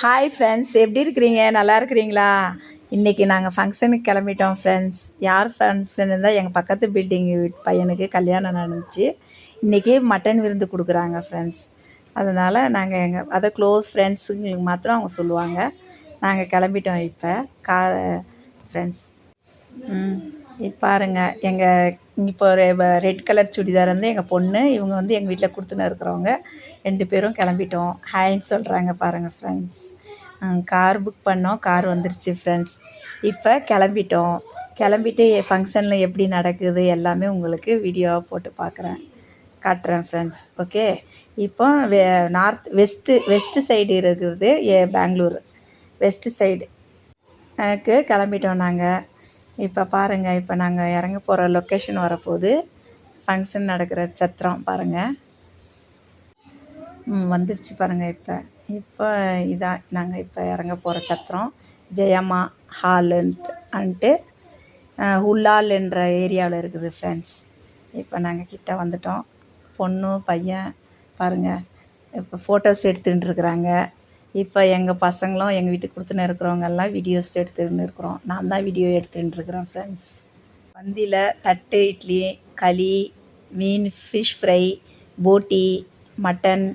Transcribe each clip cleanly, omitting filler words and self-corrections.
Hi friends, எப்படி இருக்கிறீங்க? நல்லா இருக்கிறீங்களா? இன்றைக்கி நாங்கள் ஃபங்க்ஷனுக்கு கிளம்பிட்டோம் ஃப்ரெண்ட்ஸ். யார் ஃபங்க்ஷன் இருந்தால் எங்கள் பக்கத்து பில்டிங் பையனுக்கு கல்யாணம் நடந்துச்சு. இன்றைக்கி மட்டன் விருந்து கொடுக்குறாங்க ஃப்ரெண்ட்ஸ். அதனால் நாங்கள் அதை க்ளோஸ் ஃப்ரெண்ட்ஸுங்களுக்கு மாத்திரம் அவங்க சொல்லுவாங்க. நாங்கள் கிளம்பிட்டோம் இப்போ ஃப்ரெண்ட்ஸ். பாருங்கள், எங்கள் இப்போ ஒரு ரெட் கலர் சுடிதார் வந்து எங்கள் பொண்ணு, இவங்க வந்து எங்கள் வீட்டில் கொடுத்துன்னு இருக்கிறவங்க 2 பேரும் கிளம்பிட்டோம். ஹாய்ன்னு சொல்கிறாங்க பாருங்கள் ஃப்ரெண்ட்ஸ். கார் புக் பண்ணோம், கார் வந்துருச்சு ஃப்ரெண்ட்ஸ். இப்போ கிளம்பிட்டு ஃபங்க்ஷனில் எப்படி நடக்குது எல்லாமே உங்களுக்கு வீடியோவாக போட்டு காட்டுறேன் ஃப்ரெண்ட்ஸ். ஓகே, இப்போ வெஸ்ட்டு சைடு இருக்கிறது பெங்களூர் வெஸ்ட்டு சைடு கிளம்பிட்டோம் நாங்கள். இப்போ பாருங்கள், இப்போ நாங்கள் இறங்க போகிற லொக்கேஷன் வரப்போகுது. ஃபங்க்ஷன் நடக்கிற சத்திரம் பாருங்கள். வந்துருச்சு பாருங்கள். இப்போ இதான் நாங்கள் இப்போ இறங்க போகிற சத்திரம். ஜெயம்மா ஹாலுன்ட்டு உல்லால் என்ற ஏரியாவில் இருக்குது ஃப்ரெண்ட்ஸ். இப்போ நாங்கள் கிட்ட வந்துட்டோம். பொண்ணு பையன் பாருங்கள் இப்போ ஃபோட்டோஸ் எடுத்துகிட்டு இருக்கிறாங்க. இப்போ எங்கள் பசங்களும் எங்கள் வீட்டுக்கு கொடுத்துன்னு இருக்கிறவங்கெல்லாம் வீடியோஸ் எடுத்துகிட்டு இருக்கிறோம். நான் தான் வீடியோ எடுத்துகிட்டு இருக்கிறேன் ஃப்ரெண்ட்ஸ். பந்தியில் தட்டு இட்லி, களி, மீன், ஃபிஷ் ஃப்ரை, போட்டி, மட்டன்,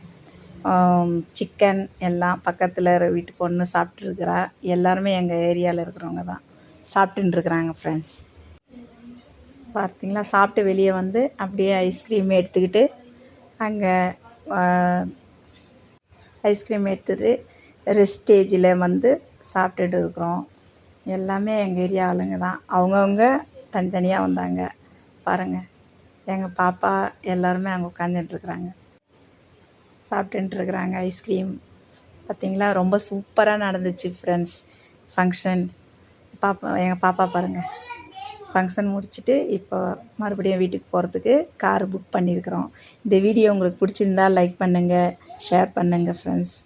சிக்கன் எல்லாம் பக்கத்தில் வீட்டு பொண்ணு சாப்பிட்ருக்குறா. எல்லாருமே எங்கள் ஏரியாவில் இருக்கிறவங்க தான் சாப்பிட்டுருக்குறாங்க ஃப்ரெண்ட்ஸ். பார்த்தீங்களா, சாப்பிட்டு வெளியே வந்து அப்படியே ஐஸ்கிரீம் எடுத்துக்கிட்டு அங்கே ஐஸ்கிரீம் எடுத்துகிட்டு ரெஸ்டேஜில் வந்து சாப்பிட்டுட்டு இருக்கிறோம். எல்லாமே எங்கள் ஏரியா ஆளுங்க தான். அவங்கவுங்க தனித்தனியாக வந்தாங்க பாருங்கள். எங்கள் பாப்பா எல்லாருமே அங்கே உட்காந்துட்டுருக்குறாங்க, சாப்பிட்டுருக்குறாங்க ஐஸ்கிரீம். பார்த்திங்களா, ரொம்ப சூப்பராக நடந்துச்சு ஃப்ரெண்ட்ஸ் ஃபங்க்ஷன். எங்கள் பாப்பா பாருங்கள். ஃபங்க்ஷன் முடிச்சுட்டு இப்போ மறுபடியும் வீட்டுக்கு போகிறதுக்கு கார் புக் பண்ணியிருக்கிறோம். இந்த வீடியோ உங்களுக்கு பிடிச்சிருந்தால் லைக் பண்ணுங்கள், ஷேர் பண்ணுங்கள் ஃப்ரெண்ட்ஸ்.